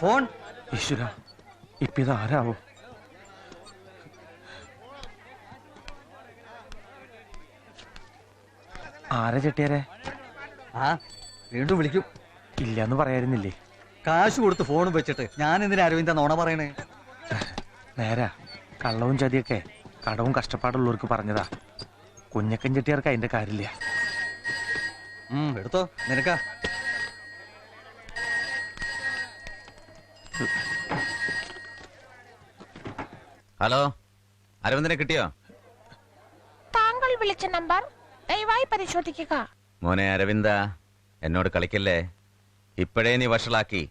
Phone. ഈശ്വര, ഇപ്പിത് ആരാവോ? ആരാ ചെട്ടിയാരെ? ആ വീണ്ടും വിളിക്കും. ഇല്ലാന്ന് പറയായിരുന്നില്ലേ? കാശ് കൊടുത്ത് ഫോണും വെച്ചിട്ട് ഞാൻ എന്തിനാ അരവിന്ദ നോണ പറയണേ? നേരാ, കള്ളവും ചതിയൊക്കെ കടവും കഷ്ടപ്പാടുള്ളവർക്ക് പറഞ്ഞതാ. കുഞ്ഞക്കൻ ചെട്ടിയാർക്ക് അതിന്റെ കാര്യമില്ല. എടുത്തോ, നിനക്കാ. ഹലോ, അരവിന്ദനെ കിട്ടിയോ? താങ്കൾ വിളിച്ച നമ്പർ ദയവായി പരിശോധിക്കുക. മോനെ അരവിന്ദ, എന്നോട് കളിക്കല്ലേ. ഇപ്പോഴേ നീ വഷളാക്കി.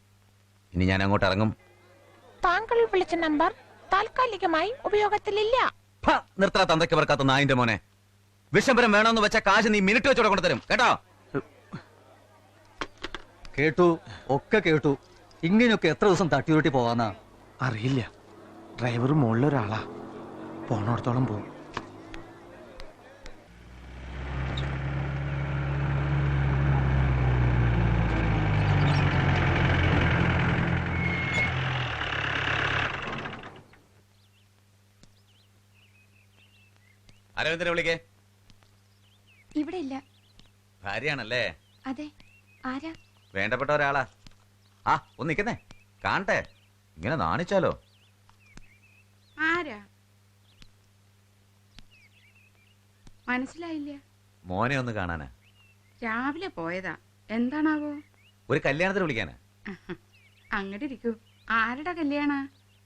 ഇനി ഞാൻ അങ്ങോട്ട് ഇറങ്ങും. താങ്കൾ വിളിച്ച നമ്പർ താൽക്കാലികമായി ഉപയോഗത്തിലില്ല. നിർത്തല തന്തയ്ക്ക് പറക്കാത്ത നായിന്റെ മോനെ. വിശംബരം വേണമെന്ന് വെച്ച കാശ് നീ മിനിറ്റ് വെച്ചോടെ കൊണ്ടുതരും കേട്ടോ. കേട്ടു, ഒക്കെ കേട്ടു. ഇങ്ങനെയൊക്കെ എത്ര ദിവസം തട്ടിയുരുട്ടി പോവാന്നാ? അറിയില്ല. ഡ്രൈവർ മുകളിലൊരാളാ, പോണോടത്തോളം പോകും. അരവിന്ദനെ വിളിക്കേ. ഇവിടെ ഇല്ല. ഭാര്യയാണല്ലേ? അതെ. ആരാ? വേണ്ടപ്പെട്ട ഒരാളാ. ആ ഒന്ന് നിക്കുന്നേ, കാണട്ടെ. ഇങ്ങനെ നാണിച്ചാലോ? ആരാ? മനസ്സിലായില്ല. മോനെ ഒന്ന് കാണാനാ. രാവിലെ പോയതാ. എന്താണാവോ? ഒരു കല്യാണത്തിന് വിളിക്കാനാ. അങ്ങോട്ട് ഇരിക്കൂ. ആരുടെ കല്യാണ?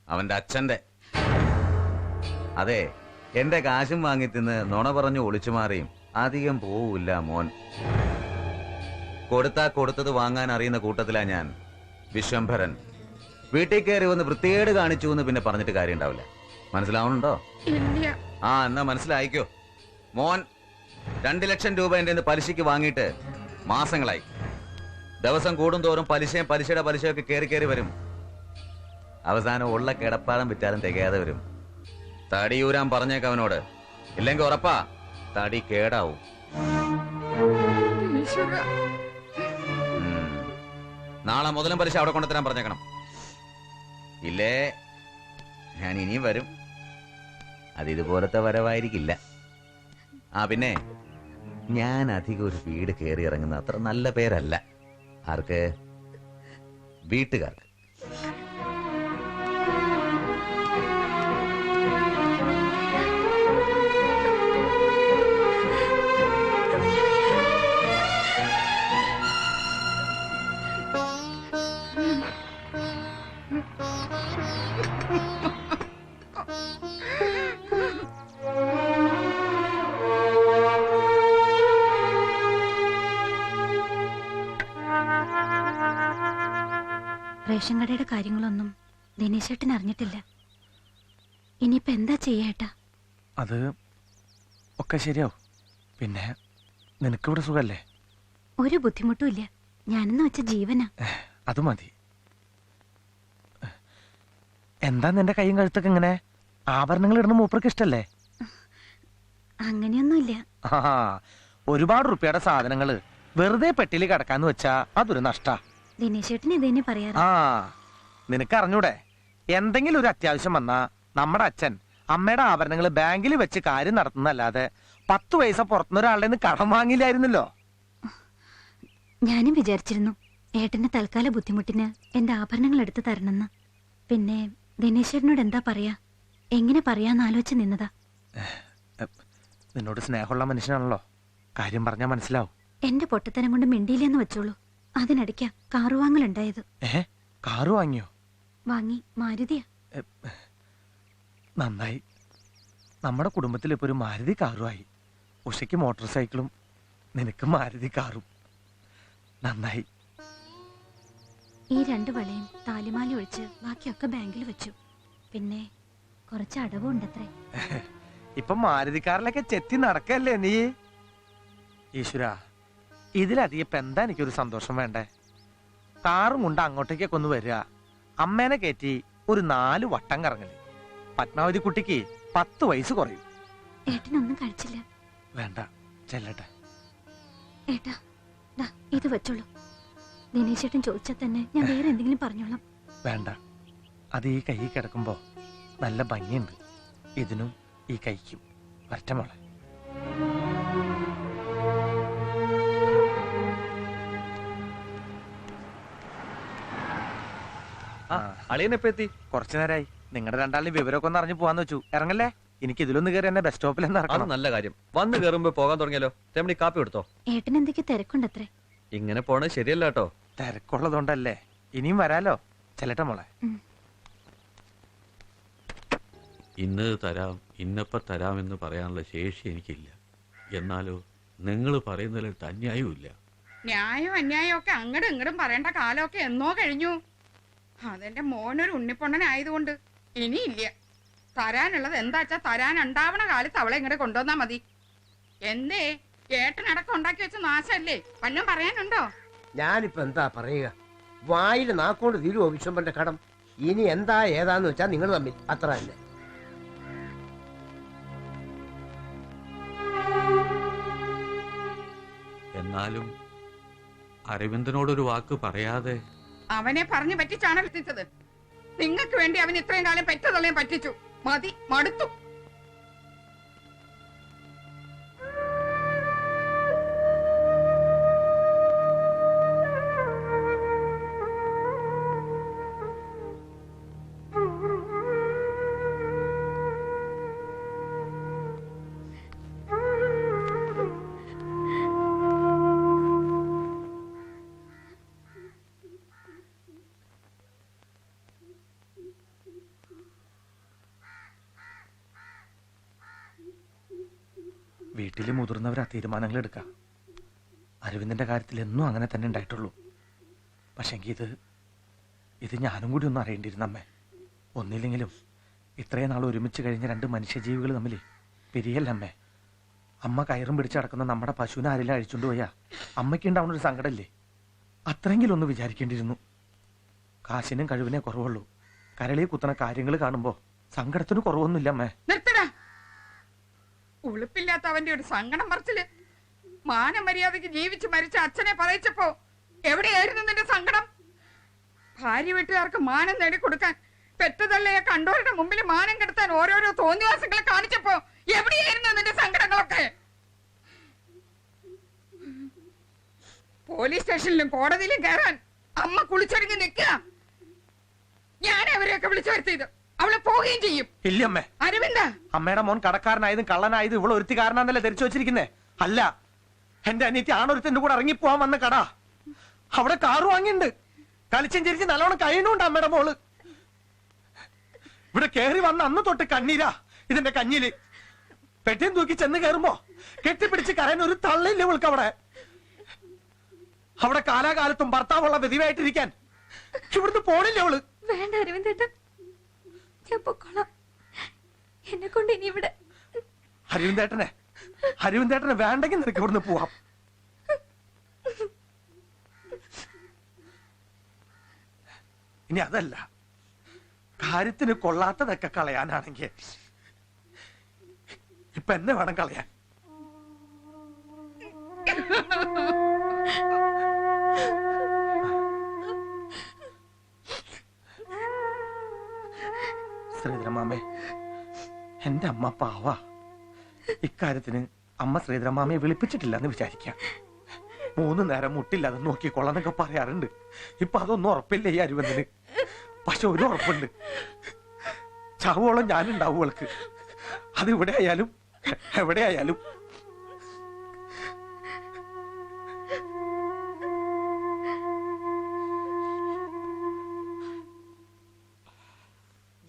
അവന്റെ അച്ഛന്റെ. അതെ, എന്റെ കാശും വാങ്ങി തിന്ന് നുണ പറഞ്ഞു ഒളിച്ചു മാറിയും അധികം പോവില്ല മോൻ. കൊടുത്താ കൊടുത്തത് വാങ്ങാൻ അറിയുന്ന കൂട്ടത്തിലാ ഞാൻ. വിശ്വംഭരൻ വീട്ടിൽ കയറി വന്ന് വൃത്തികേട് കാണിച്ചു എന്ന് പിന്നെ പറഞ്ഞിട്ട് കാര്യം ഉണ്ടാവില്ല. മനസ്സിലാവണുണ്ടോ? ആ, എന്നാ മനസ്സിലായിക്കോ. മോൻ 2 ലക്ഷം രൂപ എന്റെ പലിശയ്ക്ക് വാങ്ങിയിട്ട് മാസങ്ങളായി. ദിവസം കൂടുന്തോറും പലിശയും പലിശയുടെ പലിശയൊക്കെ കയറി വരും. അവസാനം ഉള്ള കിടപ്പാടം വിറ്റാലും തികയാതെ വരും. തടിയൂരാൻ പറഞ്ഞേക്കവനോട്, ഇല്ലെങ്കിൽ ഉറപ്പാ തടി കേടാവും. നാളെ മുതലും പലിശ അവിടെ കൊണ്ടുതരാൻ പറഞ്ഞേക്കണം. ഇല്ലേ ഞാൻ ഇനിയും വരും. അത് ഇതുപോലത്തെ വരവായിരിക്കില്ല. ആ പിന്നെ, ഞാൻ അധികം ഒരു വീട് കയറി ഇറങ്ങുന്ന അത്ര നല്ല പേരല്ല. ആർക്ക്? വീട്ടുകാർക്ക്. റേഷൻ കടയുടെ കാര്യങ്ങളൊന്നും ദിനേശേട്ടൻ അറിഞ്ഞിട്ടില്ല. ഇനിയിപ്പോ എന്താ ചെയ്യേട്ടാ? അത് ഒക്കെ ശരിയാവും. പിന്നെ നിനക്കിവിടെ സുഖല്ലേ? ഒരു ബുദ്ധിമുട്ടും ഇല്ല. ഞാനെന്ന് വെച്ച ജീവനാ. അത് മതി. എന്താ നിന്റെ കൈയും കഴുത്തൊക്കെ ഇങ്ങനെ? ആഭരണങ്ങൾ ഇടുന്ന മൂപ്പർക്ക് ഇഷ്ടല്ലേ? അങ്ങനെയൊന്നുമില്ല. ഒരുപാട് റുപ്യയുടെ സാധനങ്ങള് വെറുതെ പെട്ടിയിൽ കിടക്കാന്ന് വെച്ചാ അതൊരു നഷ്ടാ. ദിനേശേട്ടൻ ഇതന്നെ പറയാറ്. നിനക്ക് അറിഞ്ഞൂടെ, എന്തെങ്കിലും ഒരു അത്യാവശ്യം വന്നാ നമ്മുടെ അച്ഛൻ അമ്മയുടെ ആഭരണങ്ങൾ ബാങ്കിൽ വെച്ച് കാര്യം നടത്തുന്നല്ലാതെ 10 പൈസ പുറത്തുനിന്നൊരാളുടെ നിന്ന് കടം വാങ്ങിയില്ലായിരുന്നല്ലോ. ഞാനും വിചാരിച്ചിരുന്നു ഏട്ടന്റെ തൽക്കാല ബുദ്ധിമുട്ടിന് എന്റെ ആഭരണങ്ങൾ എടുത്തു തരണമെന്ന്. പിന്നെ ദിനേശേട്ടനോട് എന്താ പറയാ, എങ്ങനെ പറയാന്ന് ആലോചിച്ച് നിന്നതാ. നിന്നോട് സ്നേഹമുള്ള മനുഷ്യനാണല്ലോ, കാര്യം പറഞ്ഞാൽ മനസ്സിലാവും. എന്റെ പൊട്ടത്തരം കൊണ്ട് മിണ്ടിയില്ലെന്ന് വെച്ചോളൂ. അതിനിടയ്ക്കാ കാറു വാങ്ങലുണ്ടായത്. കാറ് വാങ്ങിയോ? വാങ്ങി. മാരുതിയാ. നന്നായി. നമ്മുടെ കുടുംബത്തിൽ ഇപ്പൊ ഒരു മാരുതി കാറുമായി. ഉഷയ്ക്ക് മോട്ടോർ സൈക്കിളും, നിനക്ക് മാരുതി കാറും. നന്നായി. ഈ 2 വളയും താലിമാല ഒഴിച്ച് ബാക്കിയൊക്കെ ബാങ്കിൽ വെച്ചു. പിന്നെ കുറച്ച് അടവും ഉണ്ടത്രേ. ഇപ്പൊ മാരുതിക്കാരിലൊക്കെ ചെത്തി നടക്കല്ലേ നീ? ഈശ്വര, ഇതിലധികം ഇപ്പൊ എന്താ എനിക്കൊരു സന്തോഷം വേണ്ടേ? കാറും കൊണ്ട് അങ്ങോട്ടേക്കൊക്കെ ഒന്ന് വരിക, അമ്മേനെ കയറ്റി ഒരു 4 വട്ടം കറങ്ങല്. പത്മാവതി കുട്ടിക്ക് 10 വയസ്സ് കുറയും. ഏട്ടനൊന്നും കഴിച്ചില്ല. വേണ്ട, ചെല്ലട്ടെ. ഏട്ടാ, ഇത് വെച്ചോളൂ. ദിനേശേട്ടൻ ചോദിച്ചാൽ തന്നെ ഞാൻ വേറെ എന്തെങ്കിലും പറഞ്ഞോളാം. വേണ്ട, അത് ഈ കൈ കിടക്കുമ്പോ നല്ല ഭംഗിയുണ്ട് ഇതിനും ഈ കൈക്കും. വരട്ടെ മോളെ. അളിയനെപ്പോ എത്തി? കുറച്ചു നേരമായി. നിങ്ങളുടെ രണ്ടാളും വിവരമൊക്കെ ഒന്ന് അറിഞ്ഞു പോവാന്ന് വെച്ചു. ഇറങ്ങല്ലേ, എനിക്ക് ഇതിലൊന്ന് കയറി എന്നെ ബസ് സ്റ്റോപ്പിൽ നിന്ന് അത് ഇറക്കണം. നല്ല കാര്യം. വന്ന് കയറുമ്പോ പോകാൻ തുടങ്ങിയാലോ? രമണി കാപ്പി എടുത്തോ? ഏട്ടൻ എന്തൊക്കെ തിരക്കുണ്ടത്രേ. ഇങ്ങനെ പോണത് ശരിയല്ല കേട്ടോ. തിരക്കുള്ളതുകൊണ്ടല്ലേ. ഇനിയും വരാലോ. ചെല്ലട്ടെ മോളെ. ഇന്നത് തരാം ഇന്നപ്പം തരാമെന്ന് പറയാനുള്ള ശേഷി എനിക്കില്ല. എന്നാലോ നിങ്ങൾ പറയുന്നതിൽ അന്യായവുമില്ല. ന്യായം അന്യായം ഒക്കെ അങ്ങടും ഇങ്ങടും പറയേണ്ട കാലമൊക്കെ എന്നോ കഴിഞ്ഞു. അതെന്റെ മോനൊരു ഉണ്ണിപ്പൊണ്ണനായതുകൊണ്ട് ഇനിയില്ല. തരാനുള്ളത് എന്താച്ചാ തരാൻ ഉണ്ടാവണ കാലത്ത് അവളെ ഇങ്ങോട്ട് കൊണ്ടുവന്നാ മതി. എന്തേ ഏട്ടനടക്കം ഉണ്ടാക്കി വെച്ച നാശല്ലേ? വല്ലതും പറയാനുണ്ടോ? ഞാനിപ്പോ എന്താ പറയുക? വായിൽ നാക്കോണ്ട് തീരുവോ വിശ്വംഭന്റെ കടം? ഇനി എന്താ ഏതാന്ന് വെച്ചാ നിങ്ങൾ തമ്മിൽ അത്ര തന്നെ. എന്നാലും അരവിന്ദനോടൊരു വാക്ക് പറയാതെ. അവനെ പറഞ്ഞു പറ്റിച്ചാണ് എത്തിച്ചത്. നിങ്ങൾക്ക് വേണ്ടി അവൻ ഇത്രയും കാലം പെറ്റതള്ളയും പറ്റിച്ചു. മതി, മടുത്തു. വീട്ടില് മുതിർന്നവരാ തീരുമാനങ്ങൾ എടുക്കാം. അരവിന്ദന്റെ കാര്യത്തിൽ എന്നും അങ്ങനെ തന്നെ ഉണ്ടായിട്ടുള്ളൂ. പക്ഷെങ്കിൽ ഇത് ഞാനും കൂടി ഒന്നും അറിയേണ്ടിയിരുന്നമ്മേ. ഒന്നില്ലെങ്കിലും ഇത്രയും നാൾ ഒരുമിച്ച് കഴിഞ്ഞ രണ്ട് മനുഷ്യജീവികൾ തമ്മിൽ പിരിയല്ലമ്മേ. അമ്മ കയറും പിടിച്ചടക്കുന്ന നമ്മുടെ പശുവിനെ ആരെല്ലാം അഴിച്ചുകൊണ്ട് പോയാ അമ്മയ്ക്ക് ഉണ്ടാവുന്ന ഒരു സങ്കടമല്ലേ? അത്രയെങ്കിലും ഒന്ന് വിചാരിക്കേണ്ടിയിരുന്നു. കാശിനും കഴിവിനെ കുറവുള്ളൂ. കരളിൽ കുത്തണ കാര്യങ്ങൾ കാണുമ്പോ സങ്കടത്തിന് കുറവൊന്നുമില്ല അമ്മേ. നിർത്തടാ. ഉളുപ്പില്ലാത്ത അവന്റെ ഒരു സങ്കടം പറച്ചില്. മാനമര്യാദക്ക് ജീവിച്ച് മരിച്ച അച്ഛനെ പറയിച്ചപ്പോ എവിടെയായിരുന്നു നിന്റെ സങ്കടം? ഭാര്യ വീട്ടുകാർക്ക് മാനം നേടിക്കൊടുക്കാൻ പെറ്റതള്ളയെ കണ്ടോരുടെ മുമ്പിൽ മാനം കെടുത്താൻ ഓരോരോ തോന്നിവാസങ്ങളെ കാണിച്ചപ്പോ എവിടെയായിരുന്നു നിന്റെ സങ്കടങ്ങളൊക്കെ? പോലീസ് സ്റ്റേഷനിലും കോടതിയിലും കയറാൻ അമ്മ കുളിച്ചൊരുങ്ങി നിൽക്കുക. ഞാൻ അവരെയൊക്കെ വിളിച്ചു വരുത്തിയത്. അവളെ പോവുകയും ചെയ്യും. ഇല്ലമ്മേ. അരവിന്ദ, അമ്മയുടെ മോൻ കടക്കാരനായതും കള്ളനായതും ഇവളെ ഒരുത്തി കാരനാന്നല്ലേ ധരിച്ചു വെച്ചിരിക്കുന്നേ? അല്ല, എന്റെ അനിയത്തി ആണൊരുത്തിന്റെ കൂടെ ഇറങ്ങിപ്പോവാൻ വന്ന കട. അവിടെ കാറ് വാങ്ങിണ്ട്. കളിച്ചും ചിരിച്ച് നല്ലോണം കഴിയണുണ്ട് അമ്മയുടെ മോള്. ഇവിടെ കേറി വന്ന അന്ന് തൊട്ട് കണ്ണീരാ ഇതിന്റെ കഞ്ഞില്. പെട്ടിയും തൂക്കി ചെന്ന് കയറുമ്പോ കെട്ടിപ്പിടിച്ച് കരയാൻ ഒരു തള്ളില്ല ഇവൾക്ക്. അവിടെ കാലാകാലത്തും ഭർത്താവുള്ള വിധിവായിട്ടിരിക്കാൻ ഇവിടുന്ന് പോണില്ല അവള്. വേണ്ട അരവിന്ദേട്ടൻ, ഞാൻ പൊക്കോളാം. എന്നെ കൊണ്ട് ഇനി ഇവിടെ. അരവിന്ദേട്ടനെ വേണ്ടെങ്കിൽ നിനക്ക് ഇവിടുന്ന് പോവാം. ഇനി അതല്ല, കാര്യത്തിന് കൊള്ളാത്തതൊക്കെ കളയാനാണെങ്കിൽ ഇപ്പൊ എന്നെ വേണം കളയാൻ. ശ്രീധരമാമേ, എന്റെ അമ്മ പാവ. ഇക്കാര്യത്തിന് അമ്മ ശ്രീധരമാമയെ വിളിപ്പിച്ചിട്ടില്ലെന്ന് വിചാരിക്കാം. 3 നേരം മുട്ടില്ലാതെ നോക്കിക്കൊള്ളാന്നൊക്കെ പറയാറുണ്ട്. ഇപ്പൊ അതൊന്നും ഉറപ്പില്ല ഈ അരുവന്തിന്. പക്ഷെ ഒരു ഉറപ്പുണ്ട്, ചാവോളം ഞാനുണ്ടാവും അവൾക്ക്. അത് ഇവിടെ ആയാലും എവിടെ ആയാലും.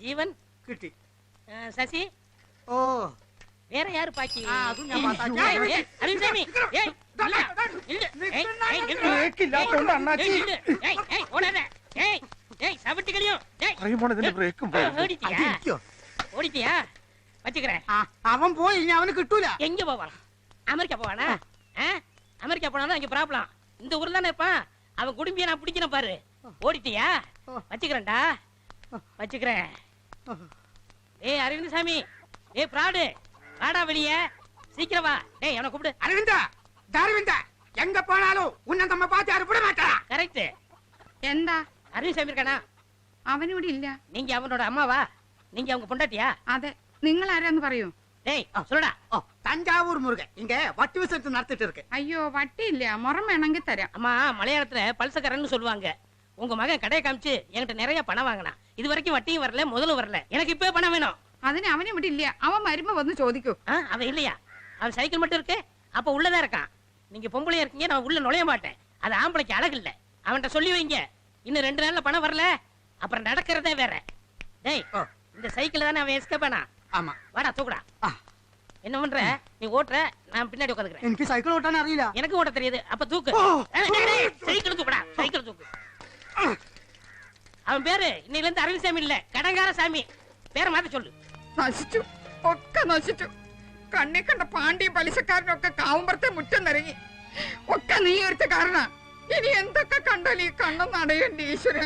ജീവൻ കിട്ടി. ശശി, ഓ, വേറെ யாரு பாக்கி? അതും ഞാൻ പാത്താക്കി. അരുൺസാമി, ഏയ് ഇല്ല, ഇല്ല, ഏയ് ബ്രേക്കില്ലാത്തോണ്ട് അണ്ണാച്ചി. ഓടാതെ, ஏய் சவிட்டு கலியும். ഇതിന്റെ ബ്രേക്കും ஓடிட்டியா? வச்சுக்கிறேன். അവൻ പോയി, ഇനി அவனு കിട്ടൂല. எங்க போவான்? அமெரிக்கா போவானா? அமெரிக்கா போனாதான் இங்க ப்ராப்ளம். இந்த ஊர்ல தானே இருப்பான். அவன் குடும்பிய நான் பிடிக்கிறேன் பாரு. ஓடிட்டியா? வச்சுக்கிறேன்டா, வச்சுக்கிறேன். ஏய் அரவிந்தசாமி, ஏய் பிராடு, வாடா வெளியே, சீக்கிரம் வா. டேய் அவனை கூப்பிடு. அரவிந்தா, அரவிந்தா, எங்க போனாலும் உன்னை நம்ம பார்த்து யாரும் விட மாட்டா. கரெக்ட். എന്താ? அரவிந்தசாமி இருக்கானா? അവനിവിടെ ഇല്ല. நீங்க அவனோட அம்மாவா? நீங்க அவங்க பொண்டாட்டியா? അതെ. നിങ്ങൾ ആരാന്ന് പറയൂ. டேய் சொல்லுடா. தஞ்சாவூர் முருகன் இங்க வட்டி விசத்து நடத்திட்டு இருக்கு. അയ്യോ വട്ടിയില്ല, മുറം വേണമെങ്കിൽ തരാം. அம்மா மலையாளத்துல பல்சக்கரன்னு சொல்லுவாங்க. உங்க மகன் கடையை காமிச்சு என்கிட்ட நிறைய பணம் வாங்கினா. இது வரைக்கும் வட்டியும் வரல, முதலும் வரல. எனக்கு இப்பவே பணம் வேணும். അതിന് അവൻ ഇവിടെ ഇല്ല. അവൻ വരുമ്പോ വന്ന് ചോദിക്കൂ. அவன் இல்லையா? அவன் சைக்கிள் மட்டும் இருக்கு, அப்ப உள்ளதா இருக்கான். நீங்க பொம்பளையா இருக்கீங்க, நான் உள்ள நுழைய மாட்டேன். அது ஆம்பளைக்கு அழகு இல்ல. அவன்கிட்ட சொல்லி வைங்க, இன்னும் 2 நாள்ல பணம் வரல, அப்புறம் நடக்கிறதே வேற. டேய் இந்த சைக்கிள் தானே அவன் எஸ்கேப் பண்ணா? ஆமா. வாடா தூக்குடா. என்ன பண்ற? நீ ஓட்டுற, நான் பின்னாடி உட்காந்துக்கிறேன். எனக்கு சைக்கிள் ஓட்டானே அறியல. எனக்கு ஓட்ட தெரியாது. அப்ப தூக்கு. சைக்கிள் தூக்குடா, சைக்கிள் தூக்கு. അവൻ പേര് இன்னையில இருந்து அரவிந்த் சாமி இல்ல, கடங்கார சாமி. പേര് മാറ്റി சொல்லு. നശിച്ചു, ഒക്കെ നശിച്ചു. കണ്ണി കണ്ട പാണ്ഡ്യ പലിശക്കാരനൊക്കെ കാവുമ്പറത്തെ മുറ്റം നിറങ്ങി. ഒക്കെ നീ ഒരുത്ത കാരണ. ഇനി എന്തൊക്കെ കണ്ടാൽ ഈ കണ്ണൊന്നും അടയണ്ട ഈശ്വര.